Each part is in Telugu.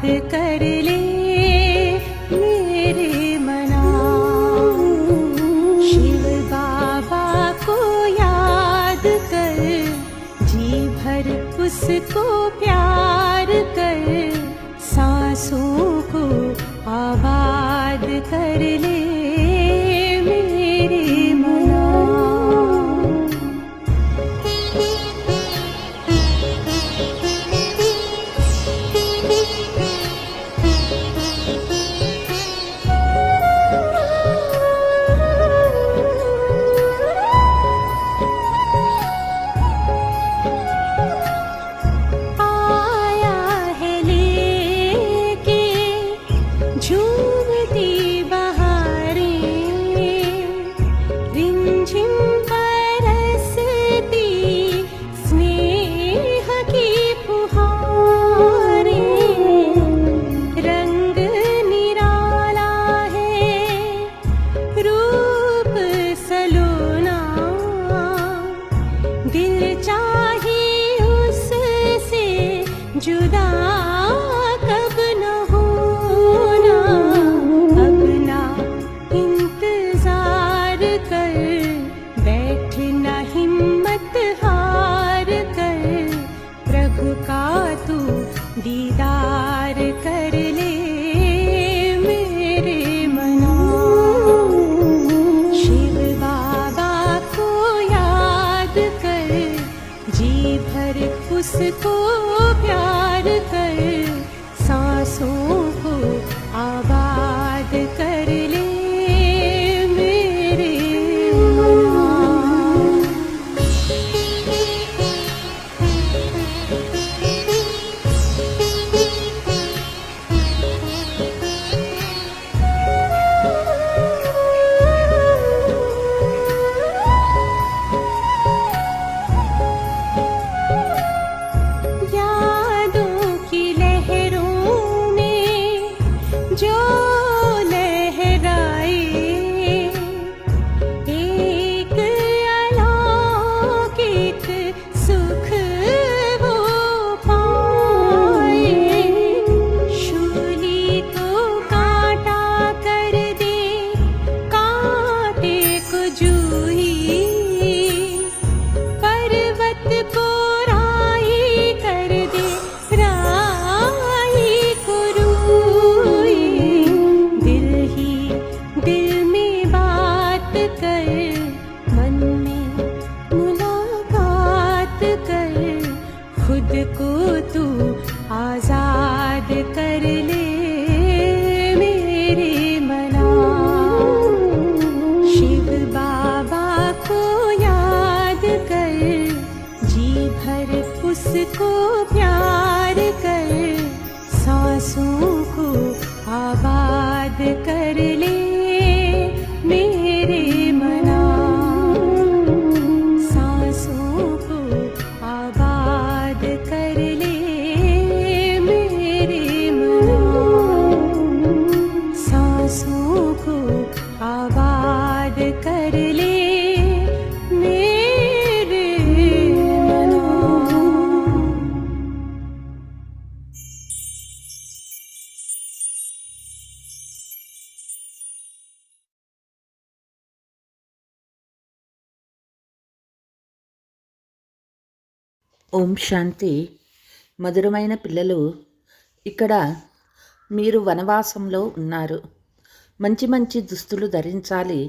कर ले मेरे मना। शिव बाबा को याद कर, जी भर उसको प्यार कर, सांसों को आबाद कर ले मेरे मना। आया है लेके झूमती बहारें, रिमझिम बरसती स्नेह की फुहारें। रंग निराला है, रूप सलोना, दिल चाहे उससे जुदा कब न होना। अब ना इंतजार कर, बैठना हिम्मत हार कर, प्रभु का तू दीदार कर ले मेरे मना। शिव बाबा को याद कर, जी भर उसको प्यार कर, सांसों को आबाद कर ले मेरे मना। यादों की लहरों में जो लहराए, एक अलौकिक सुख वो पाए। शूली को कांटा कर दे, कांटे को जूही, पर्वत को राई कर दे, राई को रूई। दिल ही दिल में बात कर, मन में मुलाकात कर, खुद को तू आजाद कर ले मेरे मना। शिव बाबा को याद कर, जी भर उसको प्यार कर, सांसों को आबाद कर ले मेरे मना। सांसों को आबाद कर ले मेरे मना। सांसों को आबाद कर ले मेरे मना। ఓం శాంతి. మధురమైన పిల్లలు, ఇక్కడ మీరు వనవాసంలో ఉన్నారు. మంచి మంచి దుస్తులు ధరించాలి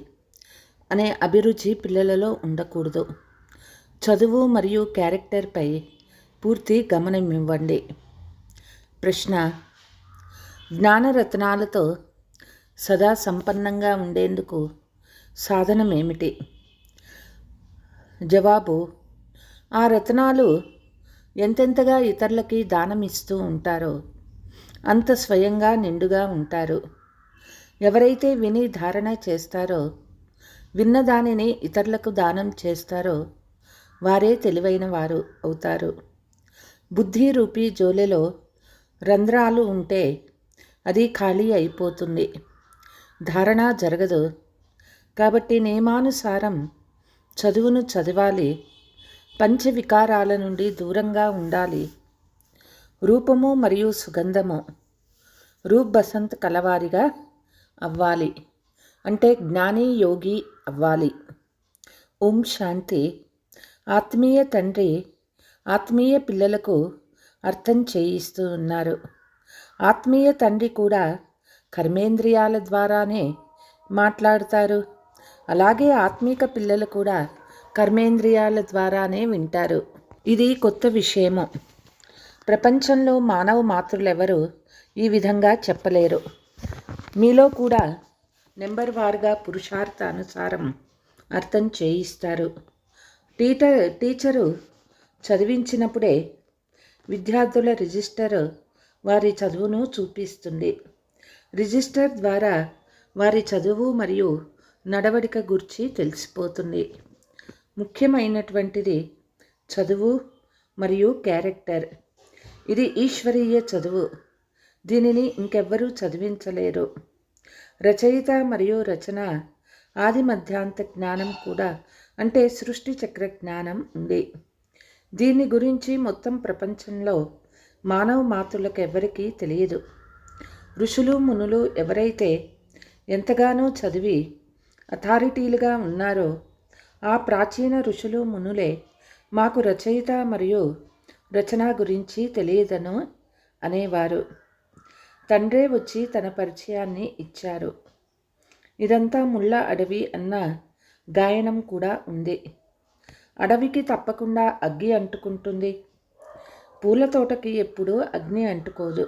అనే అభిరుచి పిల్లలలో ఉండకూడదు. చదువు మరియు క్యారెక్టర్పై పూర్తి గమనం ఇవ్వండి. ప్రశ్న: జ్ఞానరత్నాలతో సదా సంపన్నంగా ఉండేందుకు సాధనమేమిటి? జవాబు: ఆ రత్నాలు ఎంతెంతగా ఇతరులకి దానం ఇస్తూ ఉంటారో అంత స్వయంగా నిండుగా ఉంటారు. ఎవరైతే విని ధారణ చేస్తారో, విన్న దానిని ఇతరులకు దానం చేస్తారో వారే తెలివైన వారు అవుతారు. బుద్ధి రూపీ జోలెలో రంధ్రాలు ఉంటే అది ఖాళీ అయిపోతుంది, ధారణ జరగదు. కాబట్టి నియమానుసారం చదువును చదవాలి, పంచవికారాల నుండి దూరంగా ఉండాలి. రూపము మరియు సుగంధము రూప్ బసంత్ కలవారిగా అవ్వాలి, అంటే జ్ఞాని యోగి అవ్వాలి. ఓం శాంతి. ఆత్మీయ తండ్రి ఆత్మీయ పిల్లలకు అర్థం చేయిస్తూ ఉన్నారు. ఆత్మీయ తండ్రి కూడా కర్మేంద్రియాల ద్వారానే మాట్లాడతారు. అలాగే ఆత్మీక పిల్లలు కూడా కర్మేంద్రియాల ద్వారానే వింటారు. ఇది కొత్త విషయము. ప్రపంచంలో మానవ మాతృలెవరు ఈ విధంగా చెప్పలేరు. మీలో కూడా నెంబర్ వారుగా పురుషార్థ అనుసారం అర్థం చేయిస్తారు. టీచరు చదివించినప్పుడే విద్యార్థుల రిజిస్టర్ వారి చదువును చూపిస్తుంది. రిజిస్టర్ ద్వారా వారి చదువు మరియు నడవడిక గురించి తెలిసిపోతుంది. ముఖ్యమైనటువంటిది చదువు మరియు క్యారెక్టర్. ఇది ఈశ్వరీయ చదువు. దీనిని ఇంకెవ్వరూ చదివించలేరు. రచయిత మరియు రచన ఆది మధ్యాంత జ్ఞానం కూడా, అంటే సృష్టి చక్ర జ్ఞానం ఉంది. దీని గురించి మొత్తం ప్రపంచంలో మానవ మాతృలకు ఎవరికీ తెలియదు. ఋషులు మునులు ఎవరైతే ఎంతగానో చదివి అథారిటీలుగా ఉన్నారో ఆ ప్రాచీన ఋషులు మునులే మాకు రచయిత మరియు రచన గురించి తెలియదను అనేవారు. తండ్రే వచ్చి తన పరిచయాన్ని ఇచ్చారు. ఇదంతా ముళ్ళ అడవి అన్న గాయనం కూడా ఉంది. అడవికి తప్పకుండా అగ్గి అంటుకుంటుంది. పూల తోటకి ఎప్పుడూ అగ్ని అంటుకోదు.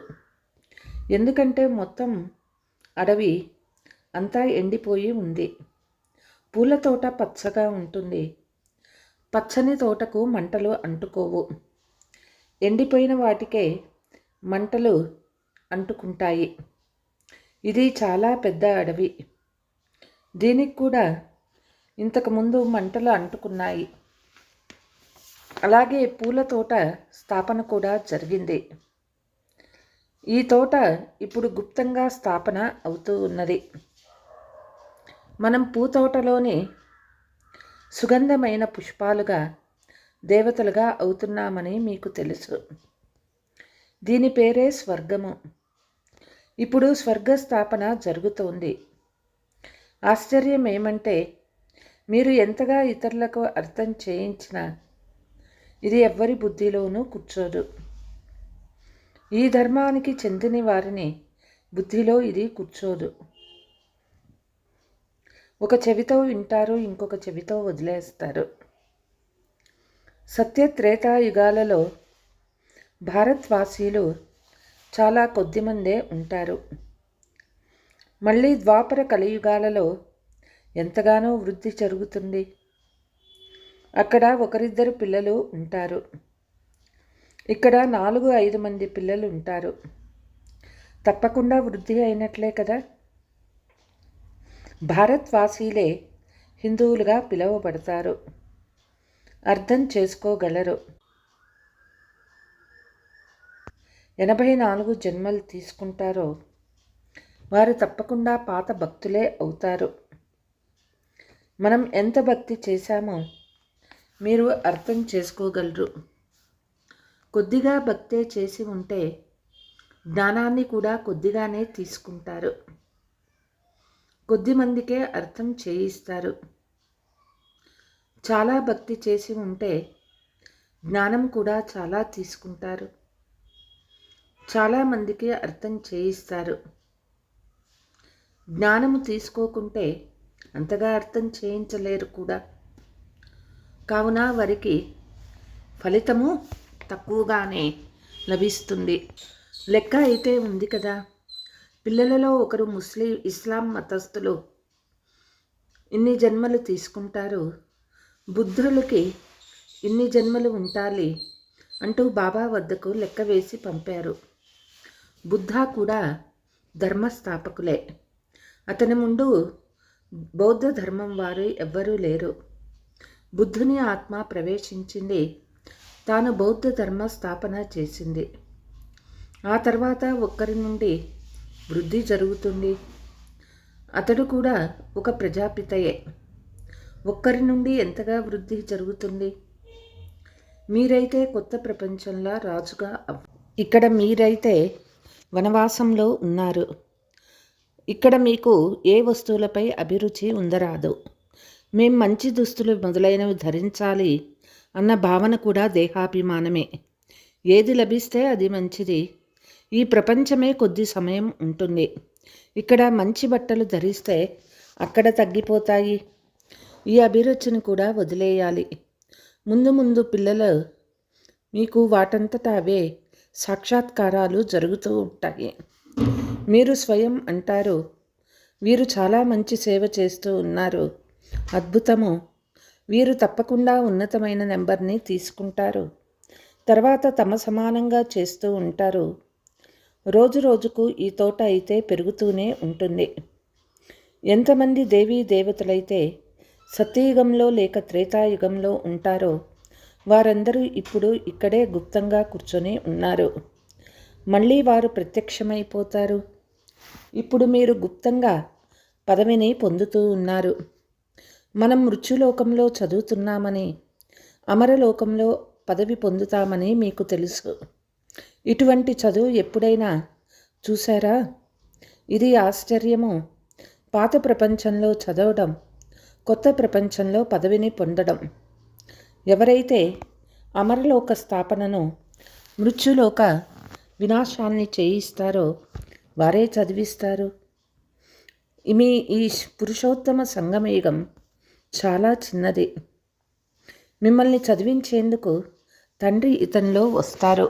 ఎందుకంటే మొత్తం అడవి అంతా ఎండిపోయి ఉంది. పూల తోట పచ్చగా ఉంటుంది. పచ్చని తోటకు మంటలు అంటుకోవు. ఎండిపోయిన వాటికే మంటలు అంటుకుంటాయి. ఇది చాలా పెద్ద అడవి. దీనికి కూడా ఇంతకుముందు మంటలు అంటుకున్నాయి. అలాగే పూల తోట స్థాపన కూడా జరిగింది. ఈ తోట ఇప్పుడు గుప్తంగా స్థాపన అవుతూ ఉన్నది. మనం పూతోటలోని సుగంధమైన పుష్పాలుగా దేవతలుగా అవుతున్నామని మీకు తెలుసు. దీని పేరే స్వర్గము. ఇప్పుడు స్వర్గ స్థాపన జరుగుతోంది. ఆశ్చర్యం ఏమంటే మీరు ఎంతగా ఇతరులకు అర్థం చేయించినా ఇది ఎవ్వరి బుద్ధిలోనూ కూర్చోదు. ఈ ధర్మానికి చెందిన వారిని బుద్ధిలో ఇది కూర్చోదు. ఒక చెవితో వింటారు, ఇంకొక చెవితో వదిలేస్తారు. సత్యత్రేతాయుగాలలో భారత్వాసీలు చాలా కొద్దిమందే ఉంటారు. మళ్ళీ ద్వాపర కలియుగాలలో ఎంతగానో వృద్ధి జరుగుతుంది. అక్కడ ఒకరిద్దరు పిల్లలు ఉంటారు. ఇక్కడ 4-5 మంది పిల్లలు ఉంటారు. తప్పకుండా వృద్ధి అయినట్లే కదా. భారత్వాసీలే హిందువులుగా పిలువబడతారు. అర్థం చేసుకోగలరు. 84 జన్మలు తీసుకుంటారో వారు తప్పకుండా పాత భక్తులే అవుతారు. మనం ఎంత భక్తి చేశామో మీరు అర్థం చేసుకోగలరు. కొద్దిగా భక్తే చేసి ఉంటే జ్ఞానాన్ని కూడా కొద్దిగానే తీసుకుంటారు. కొద్దిమందికే అర్థం చేయిస్తారు. చాలా భక్తి చేసి ఉంటే జ్ఞానం కూడా చాలా తీసుకుంటారు. చాలామందికి అర్థం చేయిస్తారు. జ్ఞానము తీసుకోకుంటే అంతగా అర్థం చేయించలేరు కూడా. కావున వారికి ఫలితము తక్కువగానే లభిస్తుంది. లెక్క అయితే ఉంది కదా. పిల్లలలో ఒకరు ఇస్లాం మతస్థులు ఇన్ని జన్మలు తీసుకుంటారు, బుద్ధులకి ఇన్ని జన్మలు ఉండాలి అంటూ బాబా వద్దకు లెక్క వేసి పంపారు. బుద్ధ కూడా ధర్మస్థాపకులే. అతని ముందు బౌద్ధ ధర్మం వారు ఎవ్వరూ లేరు. బుద్ధుని ఆత్మ ప్రవేశించింది. తాను బౌద్ధ ధర్మ స్థాపన చేసింది. ఆ తర్వాత ఒక్కరి నుండి వృద్ధి జరుగుతుంది. అతడు కూడా ఒక ప్రజాపితయే. ఒక్కరి నుండి ఎంతగా వృద్ధి జరుగుతుంది. మీరైతే కొత్త ప్రపంచంలో రాజుగా ఇక్కడ మీరైతే వనవాసంలో ఉన్నారు. ఇక్కడ మీకు ఏ వస్తువులపై అభిరుచి ఉండరాదు. మేం మంచి దుస్తులు మొదలైనవి ధరించాలి అన్న భావన కూడా దేహాభిమానమే. ఏది లభిస్తే అది మంచిది. ఈ ప్రపంచమే కొద్ది సమయం ఉంటుంది. ఇక్కడ మంచి బట్టలు ధరిస్తే అక్కడ తగ్గిపోతాయి. ఈ అభిరుచిని కూడా వదిలేయాలి. ముందు ముందు పిల్లలు మీకు వాటంతట అవే సాక్షాత్కారాలు జరుగుతూ ఉంటాయి. మీరు స్వయం అంటారు, వీరు చాలా మంచి సేవ చేస్తూ ఉన్నారు, అద్భుతము, వీరు తప్పకుండా ఉన్నతమైన నెంబర్ని తీసుకుంటారు, తర్వాత తమ సమానంగా చేస్తూ ఉంటారు. రోజు రోజుకు ఈ తోట అయితే పెరుగుతూనే ఉంటుంది. ఎంతమంది దేవీ దేవతలైతే సత్యయుగంలో లేక త్రేతాయుగంలో ఉంటారో వారందరూ ఇప్పుడు ఇక్కడే గుప్తంగా కూర్చొని ఉన్నారు. మళ్ళీ వారు ప్రత్యక్షమైపోతారు. ఇప్పుడు మీరు గుప్తంగా పదవిని పొందుతూ ఉన్నారు. మనం మృత్యులోకంలో చదువుతున్నామని, అమరలోకంలో పదవి పొందుతామని మీకు తెలుసు. ఇటువంటి చదువు ఎప్పుడైనా చూసారా? ఇది ఆశ్చర్యము. పాత ప్రపంచంలో చదవడం, కొత్త ప్రపంచంలో పదవిని పొందడం. ఎవరైతే అమరలోక స్థాపనను, మృత్యులోక వినాశాన్ని చేయిస్తారో వారే చదివిస్తారు. ఈ పురుషోత్తమ సంగమయుగం చాలా చిన్నది. మిమ్మల్ని చదివించేందుకు తండ్రి ఇతనిలో వస్తారు.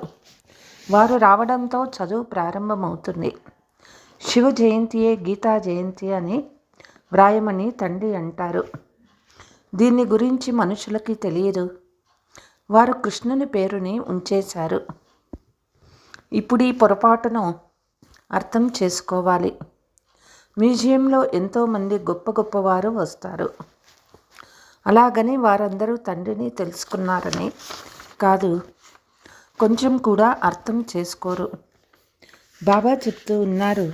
వారు రావడంతో చదువు ప్రారంభమవుతుంది. శివ జయంతియే గీతా జయంతి అని వ్రాయమని తండ్రి అంటారు. దీన్ని గురించి మనుషులకి తెలియదు. వారు కృష్ణుని పేరుని ఉంచేశారు. ఇప్పుడు ఈ పొరపాటును అర్థం చేసుకోవాలి. మ్యూజియంలో ఎంతోమంది గొప్ప గొప్పవారు వస్తారు. అలాగని వారందరూ తండ్రిని తెలుసుకున్నారని కాదు, కొంచెం కూడా అర్థం చేసుకోరు. బాబా చెప్తూ ఉన్నారు,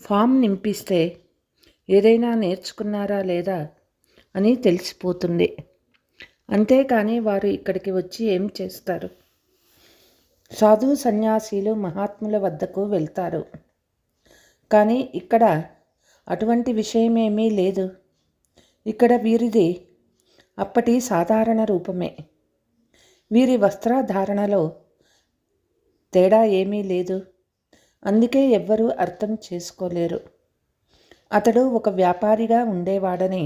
ఫామ్ నింపిస్తే ఏదైనా నేర్చుకున్నారా లేదా అని తెలిసిపోతుంది. అంతేకాని వారు ఇక్కడికి వచ్చి ఏం చేస్తారు? సాధు సన్యాసీలు మహాత్ముల వద్దకు వెళ్తారు. కానీ ఇక్కడ అటువంటి విషయమేమీ లేదు. ఇక్కడ వీరిది అప్పటి సాధారణ రూపమే. వీరి వస్త్రధారణలో తేడా ఏమీ లేదు. అందుకే ఎవ్వరూ అర్థం చేసుకోలేరు. అతడు ఒక వ్యాపారిగా ఉండేవాడని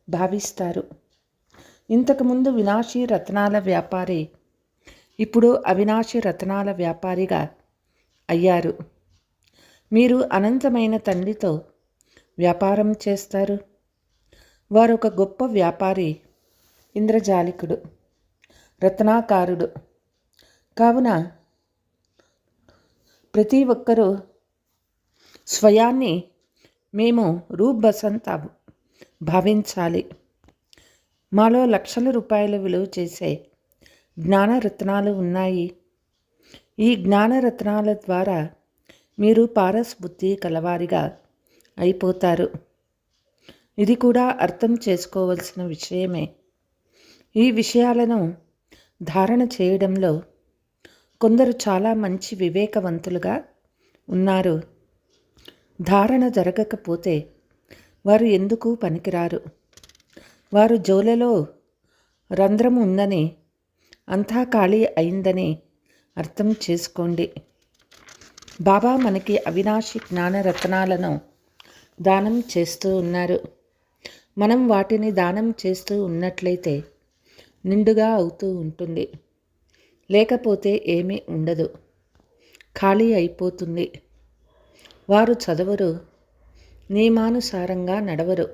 భావిస్తారు. ఇంతకుముందు వినాశీ రత్నాల వ్యాపారి ఇప్పుడు అవినాశి రత్నాల వ్యాపారిగా అయ్యారు. మీరు అనంతమైన తండ్రితో వ్యాపారం చేస్తారు. వారు ఒక గొప్ప వ్యాపారి, ఇంద్రజాలికుడు, రత్నాకారుడు. కావున ప్రతి ఒక్కరూ స్వయాన్ని మేము రూప్ బసంత భావించాలి. మాలో లక్షల రూపాయల విలువ చేసే జ్ఞానరత్నాలు ఉన్నాయి. ఈ జ్ఞానరత్నాల ద్వారా మీరు పారస్ బుద్ధి కలవారిగా అయిపోతారు. ఇది కూడా అర్థం చేసుకోవలసిన విషయమే. ఈ విషయాలను ధారణ చేయడంలో కొందరు చాలా మంచి వివేకవంతులుగా ఉన్నారు. ధారణ జరగకపోతే వారు ఎందుకు పనికిరారు. వారు జోలలో రంధ్రం ఉందని, అంతా ఖాళీ అయిందని అర్థం చేసుకోండి. బాబా మనకి అవినాశి జ్ఞానరత్నాలను దానం చేస్తూ ఉన్నారు. మనం వాటిని దానం చేస్తూ ఉన్నట్లయితే నిండుగా అవుతూ ఉంటుంది. లేకపోతే ఏమీ ఉండదు, ఖాళీ అయిపోతుంది. వారు చదవరు, నియమానుసారంగా నడవరు.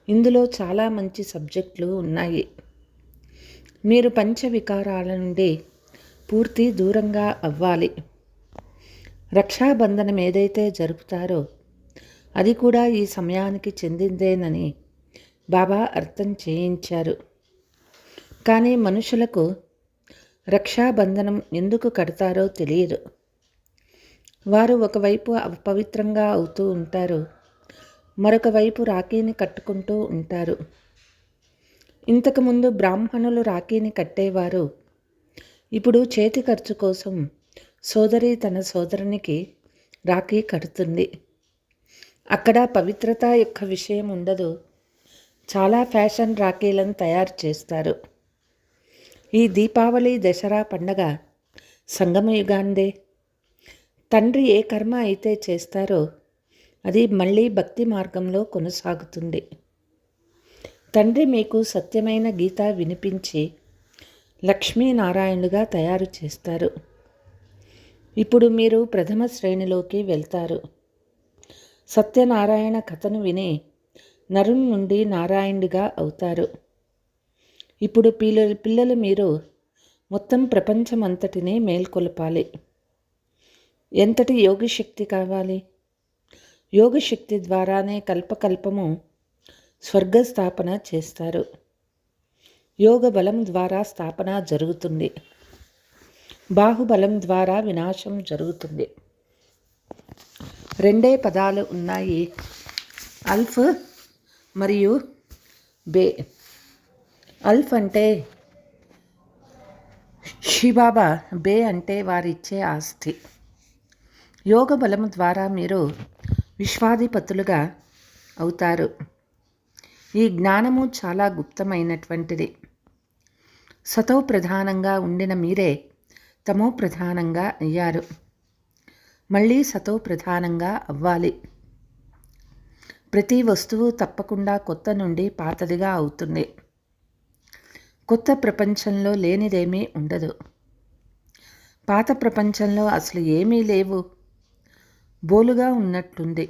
ఇందులో చాలా మంచి సబ్జెక్టులు ఉన్నాయి. మీరు పంచవికారాల నుండి పూర్తి దూరంగా అవ్వాలి. రక్షాబంధనం ఏదైతే జరుపుతారో అది కూడా ఈ సమయానికి చెందిందేనని బాబా అర్థం చేయించారు. కానీ మనుషులకు రక్షాబంధనం ఎందుకు కడతారో తెలియదు. వారు ఒకవైపు అపవిత్రంగా అవుతూ ఉంటారు, మరొక వైపు రాఖీని కట్టుకుంటూ ఉంటారు. ఇంతకుముందు బ్రాహ్మణులు రాఖీని కట్టేవారు. ఇప్పుడు చేతి ఖర్చు కోసం సోదరి తన సోదరునికి రాఖీ కడుతుంది. అక్కడ పవిత్రత యొక్క విషయం ఉండదు. చాలా ఫ్యాషన్ రాఖీలను తయారు చేస్తారు. ఈ దీపావళి దసరా పండగ సంగమయుగాందే. తండ్రి ఏ కర్మ అయితే చేస్తారో అది మళ్ళీ భక్తి మార్గంలో కొనసాగుతుంది. తండ్రి మీకు సత్యమైన గీత వినిపించి లక్ష్మీనారాయణులుగా తయారు చేస్తారు. ఇప్పుడు మీరు ప్రథమ శ్రేణిలోకి వెళ్తారు. సత్యనారాయణ కథను విని నరుని నుండి నారాయణుడిగా అవుతారు. ఇప్పుడు పిల్లలు మీరు మొత్తం ప్రపంచమంతటినీ మేల్కొల్పాలి. ఎంతటి యోగశక్తి కావాలి? యోగశక్తి ద్వారానే కల్పకల్పము స్వర్గస్థాపన చేస్తారు. యోగ బలం ద్వారా స్థాపన జరుగుతుంది. బాహుబలం ద్వారా వినాశం జరుగుతుంది. రెండే పదాలు ఉన్నాయి, అల్ఫ్ మరియు బే. అల్ఫ్ అంటే శివబాబా, బే అంటే వారిచ్చే ఆస్తి. యోగ బలం ద్వారా మీరు విశ్వాధిపతులుగా అవుతారు. ఈ జ్ఞానము చాలా గుప్తమైనటువంటిది. సతో ప్రధానంగా ఉండిన మీరే తమో ప్రధానంగా అయ్యారు. మళ్ళీ సతో ప్రధానంగా అవ్వాలి. ప్రతి వస్తువు తప్పకుండా కొత్త నుండి పాతదిగా అవుతుంది. కొత్త ప్రపంచంలో లేనిదేమీ ఉండదు. పాత ప్రపంచంలో అసలు ఏమీ లేవు, బోలుగా ఉన్నట్లుంది.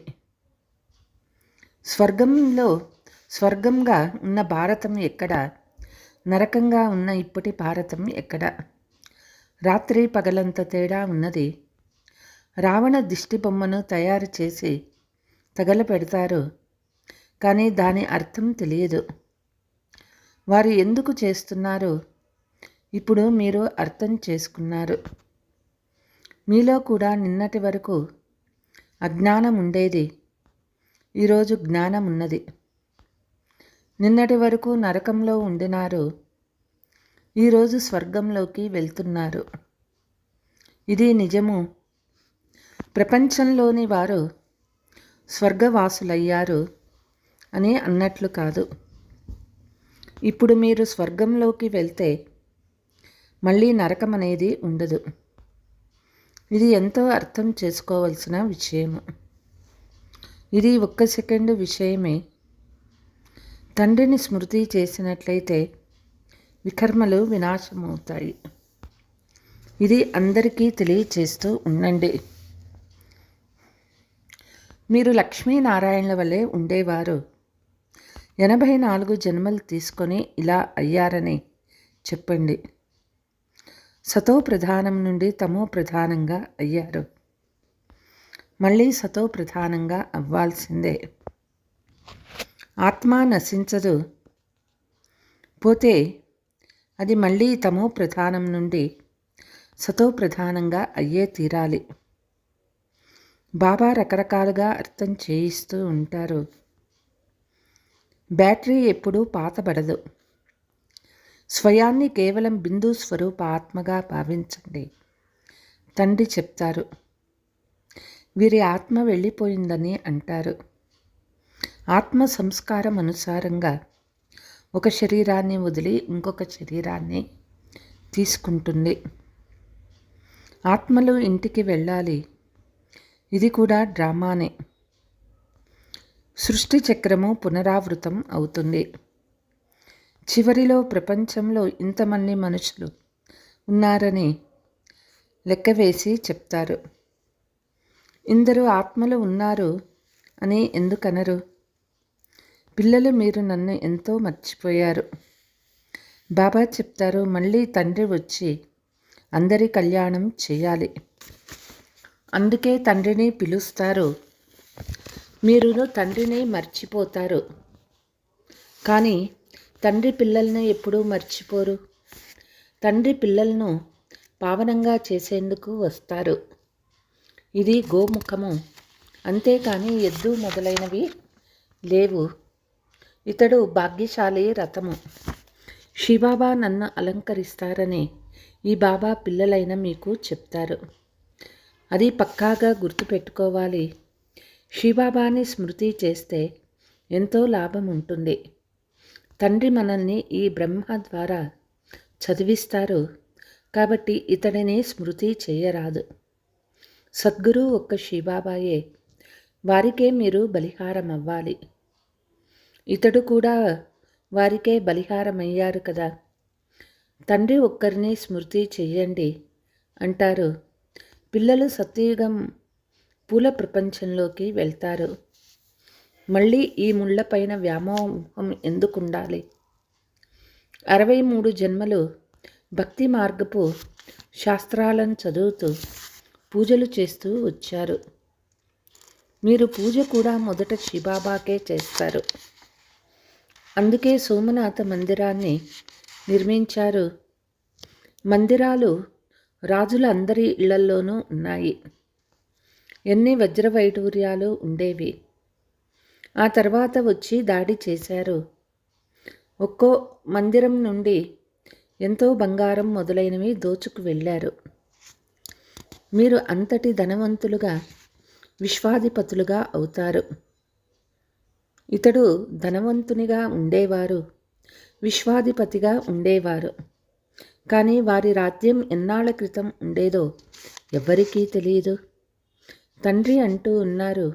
స్వర్గంగా ఉన్న భారతం ఎక్కడ? నరకంగా ఉన్న ఇప్పటి భారతం ఎక్కడ? రాత్రి పగలంత తేడా ఉన్నది. రావణ దిష్టి బొమ్మను తయారు చేసి తగలపెడతారు, కానీ దాని అర్థం తెలియదు. వారు ఎందుకు చేస్తున్నారు ఇప్పుడు మీరు అర్థం చేసుకున్నారు. మీలో కూడా నిన్నటి వరకు అజ్ఞానం ఉండేది, ఈరోజు జ్ఞానం ఉన్నది. నిన్నటి వరకు నరకంలో ఉండినారు, ఈరోజు స్వర్గంలోకి వెళ్తున్నారు. ఇది నిజము. ప్రపంచంలోని వారు స్వర్గవాసులయ్యారు అని అన్నట్లు కాదు. ఇప్పుడు మీరు స్వర్గంలోకి వెళ్తే మళ్ళీ నరకం అనేది ఉండదు. ఇది ఎంతో అర్థం చేసుకోవాల్సిన విషయము. ఇది 1 సెకండు విషయమే. తండ్రిని స్మృతి చేసినట్లయితే వికర్మలు వినాశమవుతాయి. ఇది అందరికీ తెలియచేస్తూ ఉండండి. మీరు లక్ష్మీనారాయణల వలె ఉండేవారు. 84 జన్మలు తీసుకొని ఇలా అయ్యారని చెప్పండి. సతో ప్రధానం నుండి తమో ప్రధానంగా అయ్యారు. మళ్ళీ సతో ప్రధానంగా అవ్వాల్సిందే. ఆత్మ నశించదు, పోతే అది మళ్ళీ తమో ప్రధానం నుండి సతో ప్రధానంగా అయ్యే తీరాలి. బాబా రకరకాలుగా అర్థం చేయిస్తూ ఉంటారు. బ్యాటరీ ఎప్పుడూ పాతబడదు. స్వయాన్ని కేవలం బిందు స్వరూప ఆత్మగా భావించండి. తండ్రి చెప్తారు, వీరి ఆత్మ వెళ్ళిపోయిందని అంటారు. ఆత్మ సంస్కారం అనుసారంగా ఒక శరీరాన్ని వదిలి ఇంకొక శరీరాన్ని తీసుకుంటుంది. ఆత్మలు ఇంటికి వెళ్ళాలి. ఇది కూడా డ్రామానే. సృష్టి చక్రము పునరావృతం అవుతుంది. చివరిలో ప్రపంచంలో ఇంతమంది మనుషులు ఉన్నారని లెక్కవేసి చెప్తారు. ఇందరు ఆత్మలు ఉన్నారు అని ఎందుకనరు? పిల్లలు, మీరు నన్ను ఎంతో మర్చిపోయారు. బాబా చెప్తారు, మళ్ళీ తండ్రి వచ్చి అందరి కళ్యాణం చేయాలి. అందుకే తండ్రిని పిలుస్తారు. మీరు తండ్రిని మర్చిపోతారు, కానీ తండ్రి పిల్లలను ఎప్పుడూ మర్చిపోరు. తండ్రి పిల్లలను పావనంగా చేసేందుకు వస్తారు. ఇది గోముఖము, అంతేకాని ఎద్దు మొదలైనవి లేవు. ఇతడు భాగ్యశాలి రథము. శివబాబా నన్ను అలంకరిస్తారని ఈ బాబా పిల్లలైన మీకు చెప్తారు. అది పక్కాగా గుర్తుపెట్టుకోవాలి. శివబాబాని స్మృతి చేస్తే ఎంతో లాభం ఉంటుంది. తండ్రి మనల్ని ఈ బ్రహ్మ ద్వారా చదివిస్తారు కాబట్టి ఇతడిని స్మృతి చేయరాదు. సద్గురు ఒక్క శివబాబాయే, వారికే మీరు బలిహారం అవ్వాలి. ఇతడు కూడా వారికే బలిహారమయ్యారు కదా. తండ్రి ఒక్కరిని స్మృతి చెయ్యండి అంటారు. పిల్లలు సత్యయుగం పూల ప్రపంచంలోకి వెళ్తారు. మళ్ళీ ఈ ముళ్ళపైన వ్యామోహం ఎందుకుండాలి? 63 జన్మలు భక్తి మార్గపు శాస్త్రాలను చదువుతూ పూజలు చేస్తూ వచ్చారు. మీరు పూజ కూడా మొదట శివబాబాకే చేస్తారు. అందుకే సోమనాథ మందిరాన్ని నిర్మించారు. మందిరాలు రాజుల అందరి ఇళ్లల్లోనూ ఉన్నాయి. ఎన్ని వజ్ర వైడూర్యాలు ఉండేవి. ఆ తర్వాత వచ్చి దాడి చేశారు. ఒక్కో మందిరం నుండి ఎంతో బంగారం మొదలైనవి దోచుకు వెళ్ళారు. మీరు అంతటి ధనవంతులుగా విశ్వాధిపతులుగా అవుతారు. ఇతడు ధనవంతునిగా ఉండేవారు, విశ్వాధిపతిగా ఉండేవారు. కానీ వారి రాజ్యం ఎన్నాళ్ల క్రితం ఉండేదో ఎవ్వరికీ తెలియదు. తండ్రి అంటూ ఉన్నారు,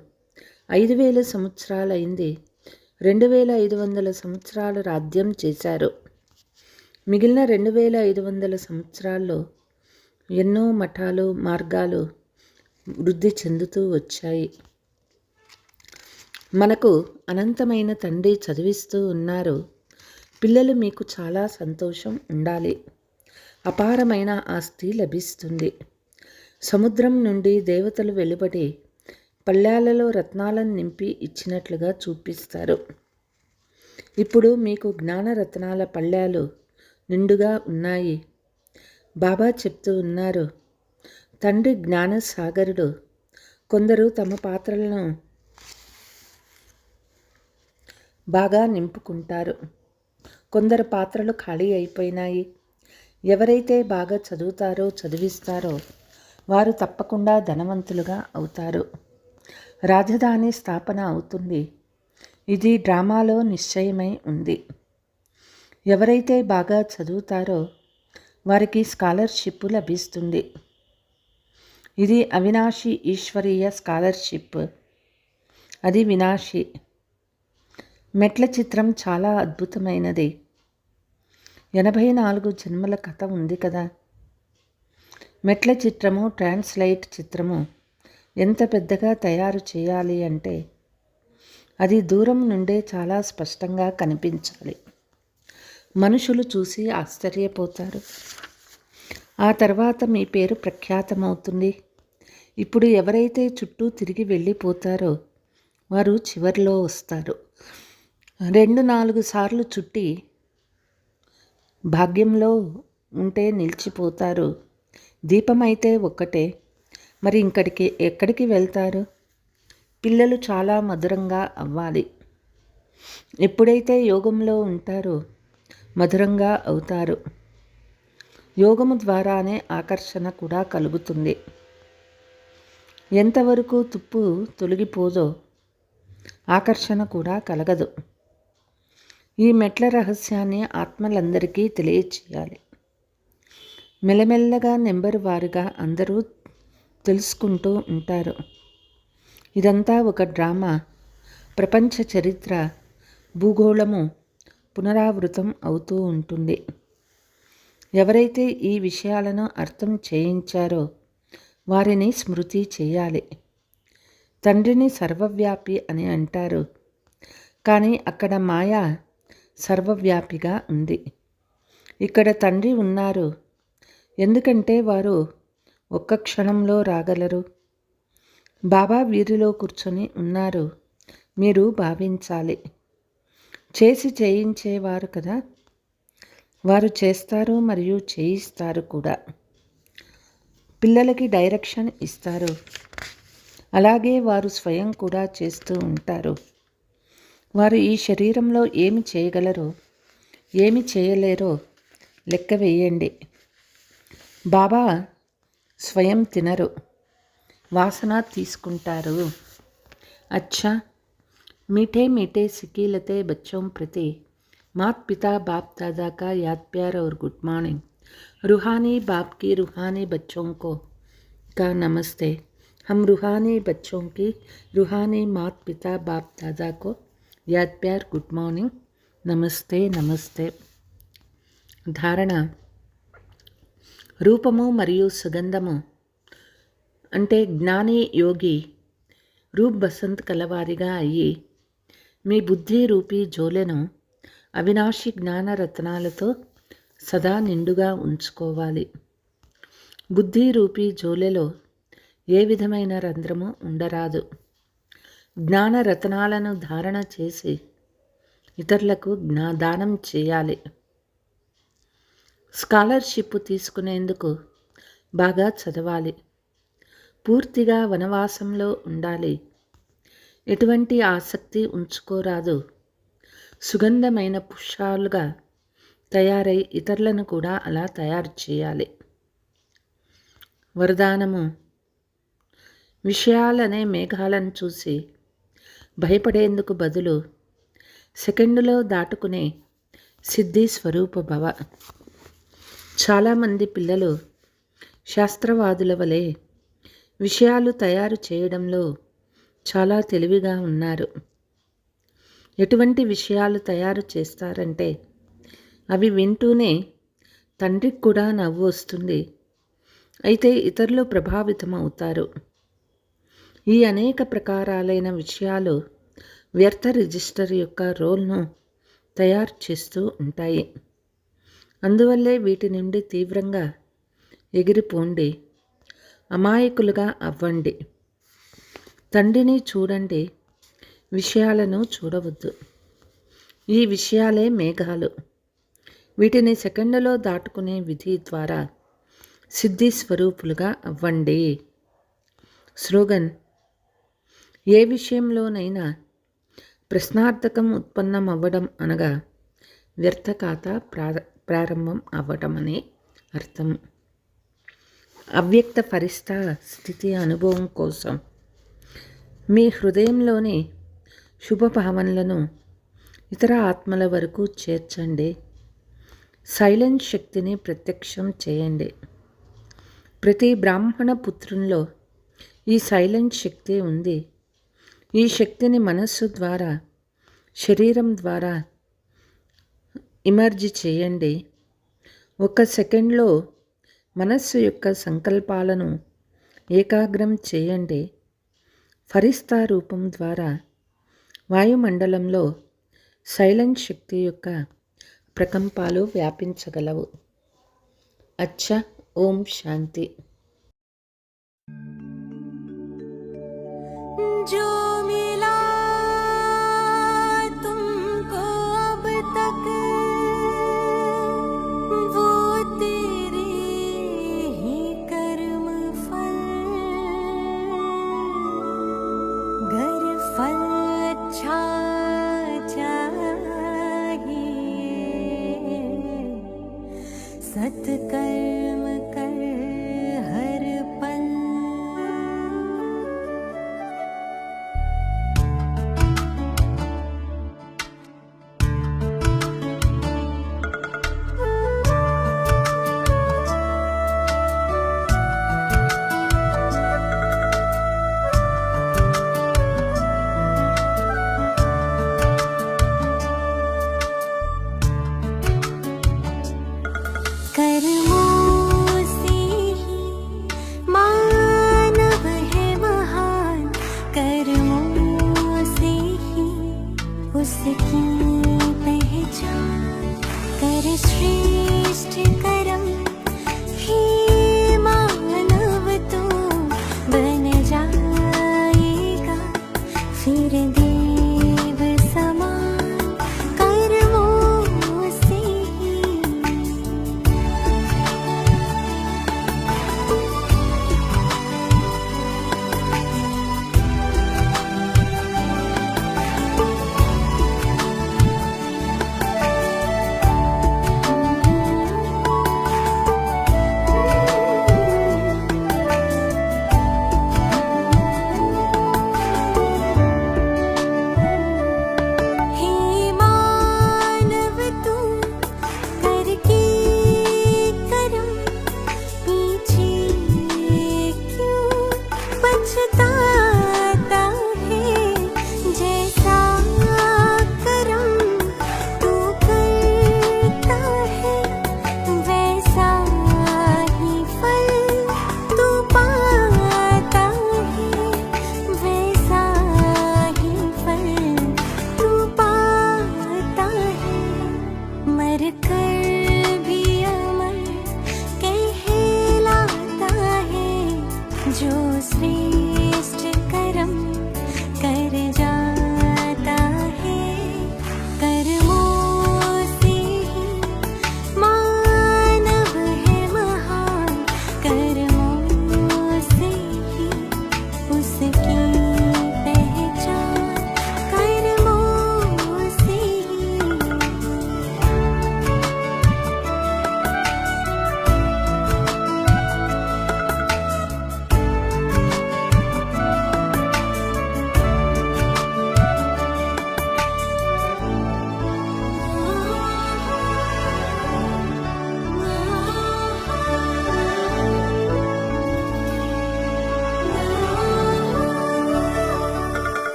5000 సంవత్సరాలైంది, 2500 సంవత్సరాలు రాజ్యం చేశారు. మిగిలిన 2500 సంవత్సరాల్లో ఎన్నో మఠాలు మార్గాలు వృద్ధి చెందుతూ వచ్చాయి. మనకు అనంతమైన తండ్రి చదివిస్తూ ఉన్నారు. పిల్లలు మీకు చాలా సంతోషం ఉండాలి. అపారమైన ఆస్తి లభిస్తుంది. సముద్రం నుండి దేవతలు వెలువడి పళ్ళాలలో రత్నాలను నింపి ఇచ్చినట్లుగా చూపిస్తారు. ఇప్పుడు మీకు జ్ఞానరత్నాల పళ్ళాలు నిండుగా ఉన్నాయి. బాబా చెప్తూ ఉన్నారు, తండ్రి జ్ఞానసాగరుడు. కొందరు తమ పాత్రలను బాగా నింపుకుంటారు. కొందరు పాత్రలు ఖాళీ అయిపోయినాయి. ఎవరైతే బాగా చదువుతారో చదివిస్తారో వారు తప్పకుండా ధనవంతులుగా అవుతారు. రాజధాని స్థాపన అవుతుంది. ఇది డ్రామాలో నిశ్చయమై ఉంది. ఎవరైతే బాగా చదువుతారో వారికి స్కాలర్షిప్ లభిస్తుంది. ఇది అవినాశి ఈశ్వరీయ స్కాలర్షిప్. అది వినాశి. మెట్ల చిత్రం చాలా అద్భుతమైనది. 84 జన్మల కథ ఉంది కదా. మెట్ల చిత్రము, ట్రాన్స్లైట్ చిత్రము ఎంత పెద్దగా తయారు చేయాలి అంటే అది దూరం నుండే చాలా స్పష్టంగా కనిపించాలి. మనుషులు చూసి ఆశ్చర్యపోతారు. ఆ తర్వాత మీ పేరు ప్రఖ్యాతమవుతుంది. ఇప్పుడు ఎవరైతే చుట్టూ తిరిగి వెళ్ళిపోతారో వారు చివరిలో వస్తారు. 2-4 సార్లు చుట్టి భాగ్యంలో ఉంటే నిలిచిపోతారు. దీపం అయితే ఒక్కటే, మరి ఎక్కడికి వెళ్తారు? పిల్లలు చాలా మధురంగా అవ్వాలి. ఎప్పుడైతే యోగంలో ఉంటారో మధురంగా అవుతారు. యోగము ద్వారానే ఆకర్షణ కూడా కలుగుతుంది. ఎంతవరకు తుప్పు తొలగిపోదో ఆకర్షణ కూడా కలగదు. ఈ మెట్ల రహస్యాన్ని ఆత్మలందరికీ తెలియచేయాలి. మెల్లమెల్లగా నెంబరు వారుగా అందరూ తెలుసుకుంటూ ఉంటారు. ఇదంతా ఒక డ్రామా. ప్రపంచ చరిత్ర, భూగోళము పునరావృతం అవుతూ ఉంటుంది. ఎవరైతే ఈ విషయాలను అర్థం చేయించారో వారిని స్మృతి చేయాలి. తండ్రిని సర్వవ్యాపి అని అంటారు, కానీ అక్కడ మాయ సర్వవ్యాపిగా ఉంది. ఇక్కడ తండ్రి ఉన్నారు. ఎందుకంటే వారు ఒక్క క్షణంలో రాగలరు. బాబా వీరిలో కూర్చొని ఉన్నారు. మీరు భావించాలి. చేసి చేయించేవారు కదా. వారు చేస్తారు మరియు చేయిస్తారు కూడా. పిల్లలకి డైరెక్షన్ ఇస్తారు. అలాగే వారు స్వయం కూడా చేస్తూ ఉంటారు. వారు ఈ శరీరంలో ఏమి చేయగలరో ఏమి చేయలేరో లెక్క వేయండి. బాబా స్వయం తినరు. వాసన తీసుకుంటారు. अच्छा, मीठे मीठे सिकीलते बच्चों प्रति मात पिता बाप दादा का याद प्यार और गुड मॉर्निंग. रूहानी बाप की रूहानी बच्चों को का नमस्ते. हम रूहानी बच्चों की रूहानी मात पिता बाप दादा को याद प्यार गुड मॉर्निंग నమస్తే నమస్తే. ధారణ: రూపము మరియు సుగంధము అంటే జ్ఞాని యోగి రూప్ బసంత్ కలవారిగా అయ్యి మీ బుద్ధి రూపీ జోలెను అవినాశి జ్ఞాన రత్నాలతో సదా నిండుగా ఉంచుకోవాలి. బుద్ధి రూపీ జోలెలో ఏ విధమైన రంధ్రము ఉండరాదు. జ్ఞాన రత్నాలను ధారణ చేసి ఇతరులకు దానం చేయాలి. స్కాలర్షిప్ తీసుకునేందుకు బాగా చదవాలి. పూర్తిగా వనవాసంలో ఉండాలి. ఎటువంటి ఆసక్తి ఉంచుకోరాదు. సుగంధమైన పుష్పాలుగా తయారై ఇతరులను కూడా అలా తయారు చేయాలి. వరదానము: విషయాలనే మేఘాలను చూసి భయపడేందుకు బదులు సెకండులో దాటుకునే సిద్ధి స్వరూప భవ. చాలామంది పిల్లలు శాస్త్రవాదుల వలె విషయాలు తయారు చేయడంలో చాలా తెలివిగా ఉన్నారు. ఎటువంటి విషయాలు తయారు చేస్తారంటే అవి వింటూనే తండ్రికి కూడా నవ్వు వస్తుంది. అయితే ఇతరులు ప్రభావితమవుతారు. ఈ అనేక ప్రకారాలైన విషయాలు వ్యర్థ రిజిస్టర్ యొక్క రోల్ను తయారు చేస్తూ ఉంటాయి. అందువల్లే వీటి నుండి తీవ్రంగా ఎగిరిపోండి. అమాయకులుగా అవ్వండి. తండ్రిని చూడండి, విషయాలను చూడవద్దు. ఈ విషయాలే మేఘాలు. వీటిని సెకండులో దాటుకునే విధి ద్వారా సిద్ధి స్వరూపులుగా అవ్వండి. స్లోగన్: ఏ విషయంలోనైనా ప్రశ్నార్థకం ఉత్పన్నం అవ్వడం అనగా వ్యర్థ ఖాతా ప్రారంభం అవ్వటం అని అర్థం. అవ్యక్త ఫరిస్తా స్థితి అనుభవం కోసం మీ హృదయంలోని శుభభావనలను ఇతర ఆత్మల వరకు చేర్చండి. సైలెంట్ శక్తిని ప్రత్యక్షం చేయండి. ప్రతి బ్రాహ్మణ పుత్రునిలో ఈ సైలెంట్ శక్తి ఉంది. ఈ శక్తిని మనస్సు ద్వారా, శరీరం ద్వారా ఇమర్జ్ చేయండి. 1 సెకండ్లో మనస్సు యొక్క సంకల్పాలను ఏకాగ్రం చేయండి. ఫరిస్తా రూపం ద్వారా వాయుమండలంలో సైలెంట్ శక్తి యొక్క ప్రకంపాలు వ్యాపించగలవు. అచ్చా, ఓం శాంతి. जो मिला तुमको अब तक वो तेरे ही कर्म फल, गर फल अच्छा चाहिए सत्कर्म कर हर पल. कर्मों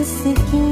जिसकी